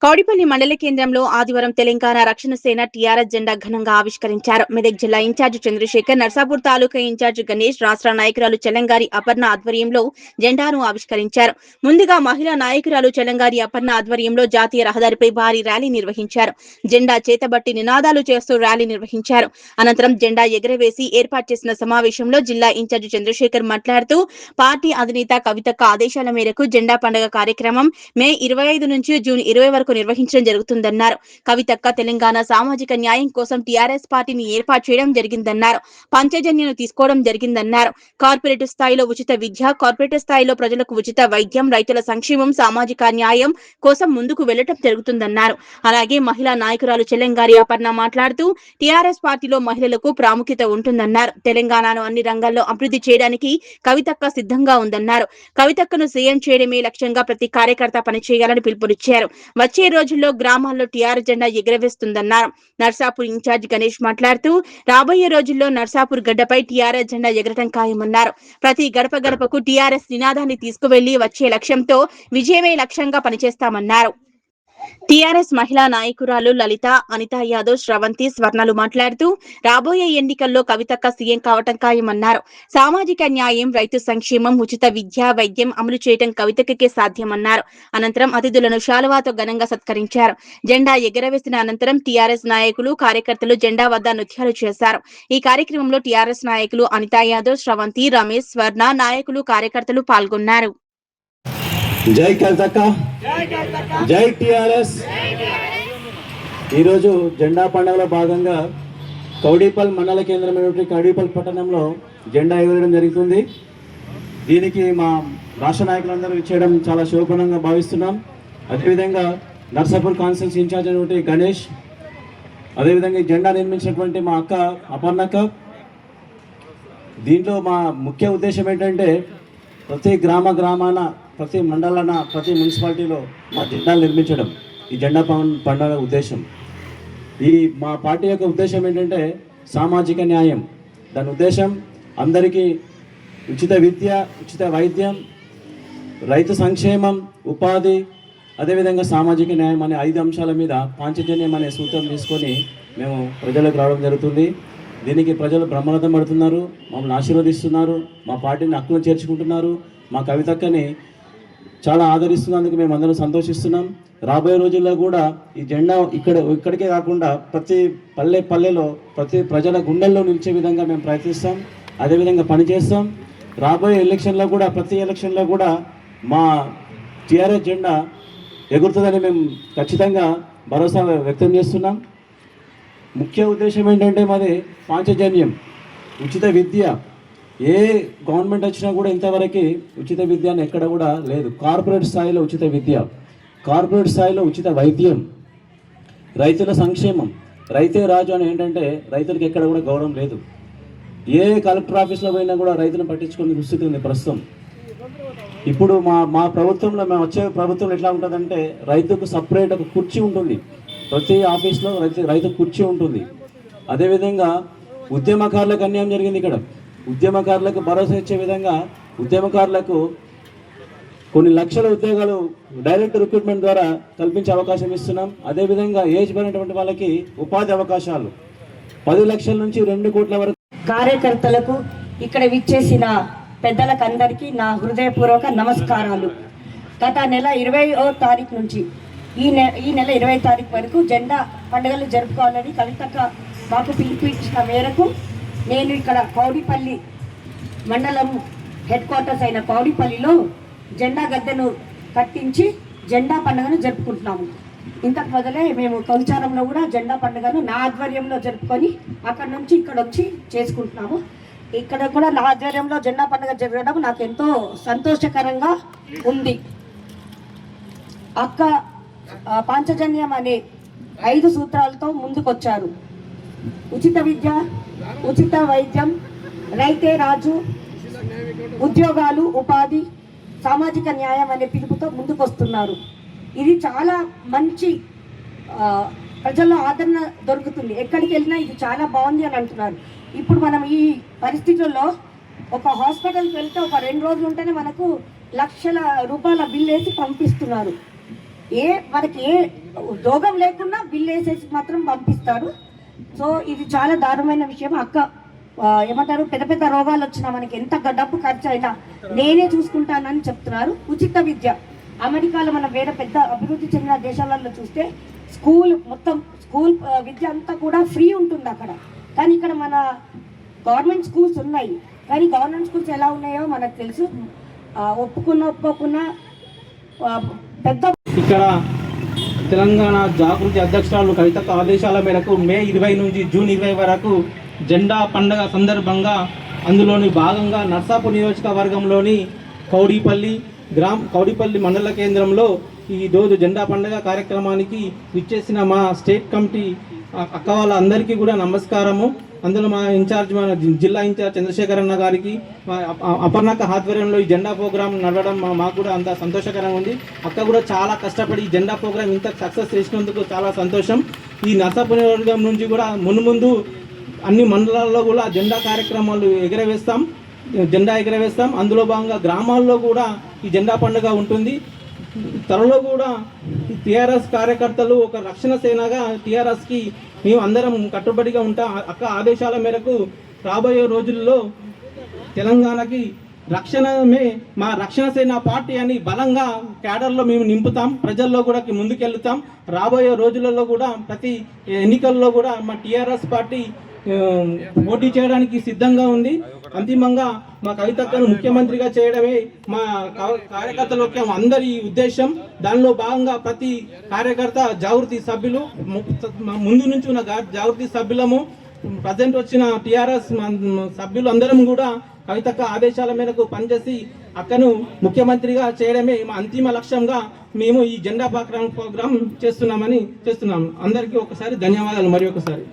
కౌడిపల్లి మండల కేంద్రంలో ఆదివారం తెలంగాణ రక్షణ సేన టీఆర్ఎస్ జెండా ఘనంగా ఆవిష్కరించారు. మెదక్ జిల్లా ఇన్ఛార్జ్ చంద్రశేఖర్, నర్సాపూర్ తాలూకా ఇన్ఛార్జ్ గణేష్, రాష్ట్ర నాయకురాలు చెలంగారి అపర్ణ ఆధ్వర్యంలో జెండాను ఆవిష్కరించారు. ముందుగా మహిళా నాయకురాలు చెలంగారి అపర్ణ ఆధ్వర్యంలో జాతీయ రహదారిపై భారీ ర్యాలీ నిర్వహించారు. జెండా చేతబట్టి నినాదాలు చేస్తూ ర్యాలీ నిర్వహించారు. అనంతరం జెండా ఎగరవేసి ఏర్పాటు చేసిన సమావేశంలో జిల్లా ఇన్ఛార్జ్ చంద్రశేఖర్ మాట్లాడుతూ పార్టీ అధినేత కవితక్క ఆదేశాల మేరకు జెండా పండుగ కార్యక్రమం మే 25 నుంచి జూన్ 20 వరకు నిర్వహించడం జరుగుతుందన్నారు. కవితక్క తెలంగాణ సామాజిక న్యాయం కోసం టీఆర్ఎస్ పార్టీని ఏర్పాటు చేయడం జరిగిందన్నారు. పంచజన్యను తీసుకోవడం జరిగిందన్నారు. కార్పొరేట్ స్థాయిలో ఉచిత విద్య, కార్పొరేట్ స్థాయిలో ప్రజలకు ఉచిత వైద్యం, రైతుల సంక్షేమం, సామాజిక న్యాయం కోసం ముందుకు వెళ్లడం జరుగుతుందన్నారు. అలాగే మహిళా నాయకురాలు చెల్లంగారి అపర్ణ మాట్లాడుతూ టీఆర్ఎస్ పార్టీలో మహిళలకు ప్రాముఖ్యత ఉంటుందన్నారు. తెలంగాణను అన్ని రంగాల్లో అభివృద్ధి చేయడానికి కవితక్క సిద్ధంగా ఉందన్నారు. కవితక్కను సీఎం చేయడమే లక్ష్యంగా ప్రతి కార్యకర్త పనిచేయాలని పిలుపునిచ్చారు. వచ్చే రోజుల్లో గ్రామాల్లో టీఆర్ఎస్ జెండా ఎగురవేస్తుందన్నారు. నర్సాపూర్ ఇన్ఛార్జ్ గణేష్ మాట్లాడుతూ రాబోయే రోజుల్లో నర్సాపూర్ గడ్డపై టీఆర్ఎస్ జెండా ఎగరటం ఖాయమన్నారు. ప్రతి గడప గడపకు టీఆర్ఎస్ నినాదాన్ని తీసుకువెళ్లి వచ్చే లక్ష్యంతో విజయమే లక్ష్యంగా పనిచేస్తామన్నారు. టీఆర్ఎస్ మహిళా నాయకురాలు లలిత, అనితా యాదవ్, శ్రవంతి, స్వర్ణలు మాట్లాడుతూ రాబోయే ఎన్నికల్లో కవితక్క సీఎం కావటం ఖాయమన్నారు. సామాజిక న్యాయం, రైతు సంక్షేమం, ఉచిత విద్య, వైద్యం అమలు చేయడం కవితక్కకే సాధ్యమన్నారు. అనంతరం అతిథులను శాలువాతో ఘనంగా సత్కరించారు. జెండా ఎగరవేసిన అనంతరం టీఆర్ఎస్ నాయకులు, కార్యకర్తలు జెండా వద్ద నృత్యాలు చేశారు. ఈ కార్యక్రమంలో టీఆర్ఎస్ నాయకులు అనితా యాదవ్, శ్రవంతి, రమేష్, స్వర్ణ, నాయకులు, కార్యకర్తలు పాల్గొన్నారు. జై కవితక్క, జై టిఆర్ఎస్. ఈరోజు జెండా పండుగలో భాగంగా కౌడిపల్ మండల కేంద్రమైనటువంటి కౌడిపల్ పట్టణంలో జెండా ఎగరడం జరుగుతుంది. దీనికి మా రాష్ట్ర నాయకులందరూ ఇచ్చేయడం చాలా శోభనంగా భావిస్తున్నాం. అదేవిధంగా నర్సాపూర్ కాన్స్టిట్యూన్సీ ఇన్ఛార్జ్ అయినటువంటి గణేష్, అదేవిధంగా జెండా నిర్మించినటువంటి మా అక్క అపర్ణక్క. దీంట్లో మా ముఖ్య ఉద్దేశం ఏంటంటే ప్రతి గ్రామాన, ప్రతి మండలాన, ప్రతి మున్సిపాలిటీలో మా జెండాలు నిర్మించడం ఈ జెండా పండుగ ఉద్దేశం. ఈ మా పార్టీ యొక్క ఉద్దేశం ఏంటంటే సామాజిక న్యాయం. దాని ఉద్దేశం అందరికీ ఉచిత విద్య, ఉచిత వైద్యం, రైతు సంక్షేమం, ఉపాధి, అదేవిధంగా సామాజిక న్యాయం అనే 5 అంశాల మీద పాంచజన్యం అనే సూత్రం తీసుకొని మేము ప్రజలకు రావడం జరుగుతుంది. దీనికి ప్రజలు బ్రహ్మరథం పడుతున్నారు, మమ్మల్ని ఆశీర్వదిస్తున్నారు, మా పార్టీని హక్కును చేర్చుకుంటున్నారు. మా కవితక్కని చాలా ఆదరిస్తున్నందుకు మేము అందరం సంతోషిస్తున్నాం. రాబోయే రోజుల్లో కూడా ఈ జెండా ఇక్కడికే కాకుండా ప్రతి పల్లెలో ప్రతి ప్రజల గుండెల్లో నిలిచే విధంగా మేము ప్రయత్నిస్తాం, అదేవిధంగా పనిచేస్తాం. రాబోయే ఎలక్షన్లో కూడా, ప్రతి ఎలక్షన్లో కూడా మా టీఆర్ఎస్ జెండా ఎగురుతుందని మేము ఖచ్చితంగా భరోసా వ్యక్తం చేస్తున్నాం. ముఖ్య ఉద్దేశం ఏంటంటే మాది పాంచజన్యం, ఉచిత విద్య. ఏ గవర్నమెంట్ వచ్చినా కూడా ఇంతవరకు ఉచిత విద్య అని ఎక్కడ కూడా లేదు. కార్పొరేట్ స్థాయిలో ఉచిత విద్య, కార్పొరేట్ స్థాయిలో ఉచిత వైద్యం, రైతుల సంక్షేమం. రైతే రాజు అని ఏంటంటే రైతులకు ఎక్కడ కూడా గౌరవం లేదు. ఏ కలెక్టర్ ఆఫీస్లో పోయినా కూడా రైతులను పట్టించుకునే దుస్థితి ఉంది ప్రస్తుతం. ఇప్పుడు మా ప్రభుత్వంలో, మేము వచ్చే ప్రభుత్వంలో ఎట్లా ఉంటుందంటే రైతుకు సపరేట్ ఒక కుర్చీ ఉంటుంది. ప్రతి ఆఫీస్లో రైతు కుర్చీ ఉంటుంది. అదేవిధంగా ఉద్యమకారులకు అన్యాయం జరిగింది. ఇక్కడ ఉద్యమకారులకు భరోసా ఇచ్చే విధంగా ఉద్యమకారులకు కొన్ని లక్షల ఉద్యోగాలు డైరెక్ట్ రిక్రూట్మెంట్ ద్వారా కల్పించే అవకాశం ఇస్తున్నాం. అదేవిధంగా ఏజ్ పడినటువంటి వాళ్ళకి ఉపాధి అవకాశాలు 10 లక్షల నుంచి 2 కోట్ల వరకు. కార్యకర్తలకు, ఇక్కడ విచ్చేసిన పెద్దలకు అందరికీ నా హృదయపూర్వక నమస్కారాలు. గత నెల 20వ తారీఖు నుంచి ఈ నెల 20వ తారీఖు వరకు జెండా పండుగలు జరుపుకోవాలని కవితక్క మాకు పిలుపునిచ్చిన మేరకు నేను ఇక్కడ కౌడిపల్లి మండలం హెడ్ క్వార్టర్స్ అయిన కౌడిపల్లిలో జెండా గద్దెను కట్టించి జెండా పండుగను జరుపుకుంటున్నాము. ఇంతకు మొదలే మేము కౌచారంలో కూడా జెండా పండుగను నా ఆధ్వర్యంలో జరుపుకొని అక్కడ నుంచి ఇక్కడ వచ్చి చేసుకుంటున్నాము. ఇక్కడ కూడా నా ఆధ్వర్యంలో జెండా పండుగ జరగడం నాకు ఎంతో సంతోషకరంగా ఉంది. అక్క పాంచజన్యం అనే 5 సూత్రాలతో ముందుకొచ్చారు. ఉచిత విద్య, ఉచిత వైద్యం, రైతే రాజు, ఉద్యోగాలు, ఉపాధి, సామాజిక న్యాయం అనే పిలుపుతో ముందుకొస్తున్నారు. ఇది చాలా మంచి ప్రజల్లో ఆదరణ దొరుకుతుంది. ఎక్కడికి వెళ్ళినా ఇది చాలా బాగుంది అని అంటున్నారు. ఇప్పుడు మనం ఈ పరిస్థితుల్లో ఒక హాస్పిటల్కి వెళ్తే ఒక 2 రోజులు ఉంటేనే మనకు లక్షల రూపాయల బిల్ వేసి పంపిస్తున్నారు. మనకి ఏ రోగం లేకుండా బిల్ వేసేసి మాత్రం పంపిస్తారు. సో ఇది చాలా దారుణమైన విషయం. అక్క ఏమంటారు, పెద్ద పెద్ద రోగాలు వచ్చినా మనకి ఎంత డబ్బు ఖర్చు అయినా నేనే చూసుకుంటానని చెప్తున్నారు. ఉచిత విద్య అమెరికాలో మనం వేరే పెద్ద అభివృద్ధి చెందిన దేశాలలో చూస్తే మొత్తం స్కూల్ విద్య అంతా కూడా ఫ్రీ ఉంటుంది అక్కడ. కానీ ఇక్కడ మన గవర్నమెంట్ స్కూల్స్ ఉన్నాయి, కానీ గవర్నమెంట్ స్కూల్స్ ఎలా ఉన్నాయో మనకు తెలుసు. ఒప్పుకున్నా పెద్ద ఇక్కడ తెలంగాణ జాగృతి అధ్యక్షురాలు కవితక్క ఆదేశాల మేరకు మే 20 నుంచి జూన్ 20 వరకు జెండా పండుగ సందర్భంగా అందులోని భాగంగా నర్సాపూర్ నియోజకవర్గంలోని కౌడిపల్లి మండల కేంద్రంలో ఈ రోజు జెండా పండుగ కార్యక్రమానికి విచ్చేసిన మా స్టేట్ కమిటీ అక్క వాళ్ళ అందరికీ కూడా నమస్కారము. అందులో మా జిల్లా ఇన్ఛార్జ్ చంద్రశేఖర్ అన్న గారికి, అపర్ణక్క ఆధ్వర్యంలో ఈ జెండా ప్రోగ్రాం నడవడం మాకు కూడా అంత సంతోషకరంగా ఉంది. అక్క కూడా చాలా కష్టపడి ఈ జెండా ప్రోగ్రాం ఇంత సక్సెస్ చేసినందుకు చాలా సంతోషం. ఈ నర్సాపూర్ నియోజకవర్గం నుంచి కూడా ముందు అన్ని మండలాల్లో కూడా జెండా కార్యక్రమాలు జెండా ఎగరవేస్తాం. అందులో భాగంగా గ్రామాల్లో కూడా ఈ జెండా పండుగ ఉంటుంది. త్వరలో కూడా టీఆర్ఎస్ కార్యకర్తలు ఒక రక్షణ సేనగా టీఆర్ఎస్కి మేము అందరం కట్టుబడిగా ఉంటాం. అక్క ఆదేశాల మేరకు రాబోయే రోజుల్లో తెలంగాణకి రక్షణమే మా రక్షణ సేన పార్టీ అని బలంగా క్యాడర్లో మేము నింపుతాం. ప్రజల్లో కూడా ముందుకెళ్తాం. రాబోయే రోజులలో కూడా ప్రతి ఎన్నికల్లో కూడా మా టీఆర్ఎస్ పార్టీ పోటీ చేయడానికి సిద్ధంగా ఉంది. అంతిమంగా మా కవితక్కను ముఖ్యమంత్రిగా చేయడమే మా కార్యకర్తల యొక్క అందరి ఉద్దేశం. దానిలో భాగంగా ప్రతి కార్యకర్త జాగృతి సభ్యులు ముందు నుంచి ఉన్న జాగృతి సభ్యులము ప్రజెంట్ వచ్చిన టీఆర్ఎస్ సభ్యులు అందరం కూడా కవితక్క ఆదేశాల మేరకు పనిచేసి అక్కను ముఖ్యమంత్రిగా చేయడమే మా అంతిమ లక్ష్యంగా మేము ఈ జెండా ప్రోగ్రాం చేస్తున్నాము. అందరికీ ఒకసారి ధన్యవాదాలు. మరి ఒకసారి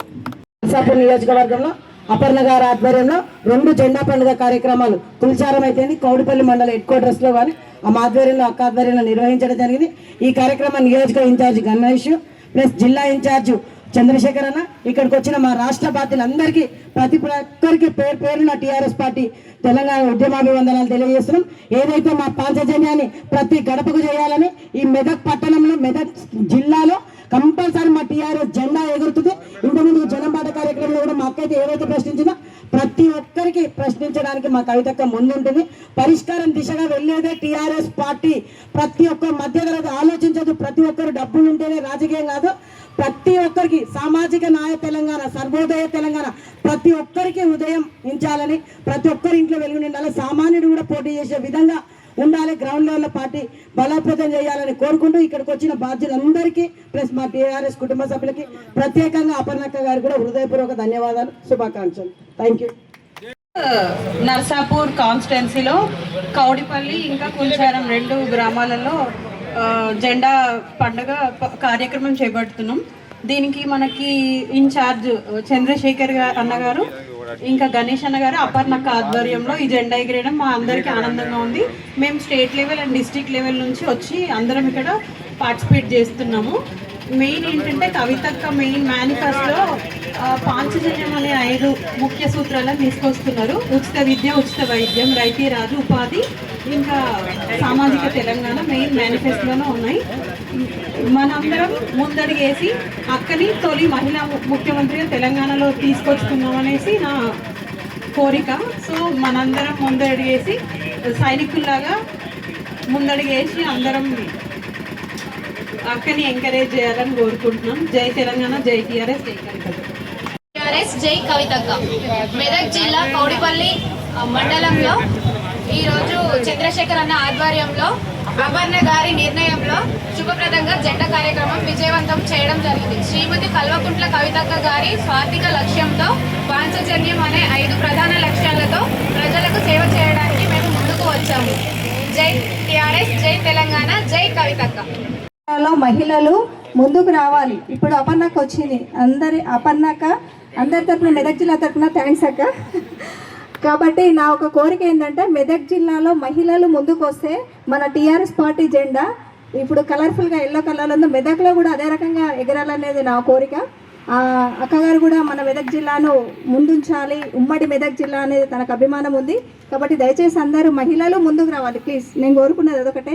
నర్సాపూర్ నియోజకవర్గంలో అపర్ణ గారి ఆధ్వర్యంలో 2 జెండా పండుగ కార్యక్రమాలు తులచారం అయితే కౌడిపల్లి మండల హెడ్ క్వార్టర్స్ లో కానీ ఆ ఆధ్వర్యంలో అక్క ఆధ్వర్యంలో నిర్వహించడం జరిగింది. ఈ కార్యక్రమం నియోజక ఇన్ఛార్జ్ గణేష్ ప్లస్ జిల్లా ఇన్ఛార్జ్ చంద్రశేఖర్ అన్న, ఇక్కడికి వచ్చిన మా రాష్ట్ర పార్టీలందరికీ ప్రతి ఒక్కరికి పేరున టీఆర్ఎస్ పార్టీ తెలంగాణ ఉద్యమాభివందనాలు తెలియజేస్తున్నాం. ఏదైతే మా పాంచజన్యాన్ని ప్రతి గడపకు చేయాలని ఈ మెదక్ పట్టణంలో మెదక్ జిల్లాలో కంపల్సరీ మా టీఆర్ఎస్ జెండా ఎగురుతుంది. ఇంతకుముందు జనంపాట కార్యక్రమంలో కూడా మా అక్కైతే ఏవైతే ప్రశ్నించినా ప్రతి ఒక్కరికి ప్రశ్నించడానికి మా కవితక్క ముందుంటుంది. పరిష్కారం దిశగా వెళ్ళేదే టీఆర్ఎస్ పార్టీ. ప్రతి ఒక్క మధ్యతరగతి ఆలోచించదు. ప్రతి ఒక్కరు డబ్బులు ఉంటేనే రాజకీయం కాదు. ప్రతి ఒక్కరికి సామాజిక న్యాయ తెలంగాణ, సర్వోదయ తెలంగాణ ప్రతి ఒక్కరికి ఉదయం ఇంచాలని, ప్రతి ఒక్కరి ఇంట్లో వెలుగు నిండాలి. సామాన్యుడు కూడా పోటీ చేసే విధంగా ఉండాలి. గ్రౌండ్ లెవెల్ పార్టీ బలోపేతం చేయాలని కోరుకుంటూ ఇక్కడికి వచ్చిన బాధ్యులందరికీ ప్లస్ మా టీఆర్ఎస్ కుటుంబ సభ్యులకి ప్రత్యేకంగా అపర్ణక్క గారు కూడా హృదయపూర్వక ధన్యవాదాలు, శుభాకాంక్షలు. Thank you. నర్సాపూర్ కాన్స్టిట్యున్సీలో కౌడిపల్లి ఇంకా కుల్చారం 2 గ్రామాలలో జెండా పండుగ కార్యక్రమం చేపడుతున్నాం. దీనికి మనకి ఇన్ఛార్జ్ చంద్రశేఖర్ అన్నగారు ఇంకా గణేష్ అన్న గారు అపర్ణక్క ఆధ్వర్యంలో ఈ జెండా ఎగిరేయడం మా అందరికీ ఆనందంగా ఉంది. మేము state level and district level నుంచి వచ్చి అందరం ఇక్కడ పార్టిసిపేట్ చేస్తున్నాము. మెయిన్ ఏంటంటే కవితక్క మెయిన్ మేనిఫెస్టో పాంచజన్యం అనే 5 ముఖ్య సూత్రాలను తీసుకొస్తున్నారు. ఉచిత విద్య, ఉచిత వైద్యం, రైతీ రాజు, ఉపాధి, ఇంకా సామాజిక తెలంగాణ మెయిన్ మేనిఫెస్టోలోనే ఉన్నాయి. మనందరం ముందడిగేసి అక్కని తొలి మహిళా ముఖ్యమంత్రిగా తెలంగాణలో తీసుకొచ్చుకున్నామనేసి నా కోరిక. సో మనందరం ముందడిగేసి సైనికుల్లాగా ముందడిగేసి అందరం అక్కని ఎంకరేజ్ చేయాలని కోరుకుంటున్నాం. జై తెలంగాణ, జై టీఆర్ఎస్, జై కవితక్క. టీఆర్ఎస్ జై కవితక్క. మెదక్ జిల్లా కౌడిపల్లి మండలంలో ఈరోజు చంద్రశేఖర్ అన్న ఆధ్వర్యంలో అపర్ణ గారి నిర్ణయంలో శుభప్రదంగా జెండా కార్యక్రమం విజయవంతం చేయడం జరిగింది. శ్రీమతి కల్వకుంట్ల కవితక్క గారి స్వార్థిక లక్ష్యంతో పాంచజన్యం అనే 5 ప్రధాన లక్ష్యాలతో ప్రజలకు సేవ చేయడానికి మేము ముందుకు వచ్చాము. జై టీఆర్ఎస్, జై తెలంగాణ, జై కవితక్క. మహిళలు ముందుకు రావాలి. ఇప్పుడు అపర్ణక్క వచ్చింది. అపర్ణక్క అందరి తరఫున, మెదక్ జిల్లా తరఫున థ్యాంక్స్ అక్క. కాబట్టి నా ఒక కోరిక ఏంటంటే మెదక్ జిల్లాలో మహిళలు ముందుకు వస్తే మన టీఆర్ఎస్ పార్టీ జెండా ఇప్పుడు కలర్ఫుల్గా ఎల్లో కలర్లో ఉంది. మెదక్లో కూడా అదే రకంగా ఎగరాలనేది నా కోరిక. అక్కగారు కూడా మన మెదక్ జిల్లాను ముందుంచాలి, ఉమ్మడి మెదక్ జిల్లా అనేది తనకు అభిమానం ఉంది. కాబట్టి దయచేసి అందరూ మహిళలు ముందుకు రావాలి ప్లీజ్. నేను కోరుకున్నది అదొకటే.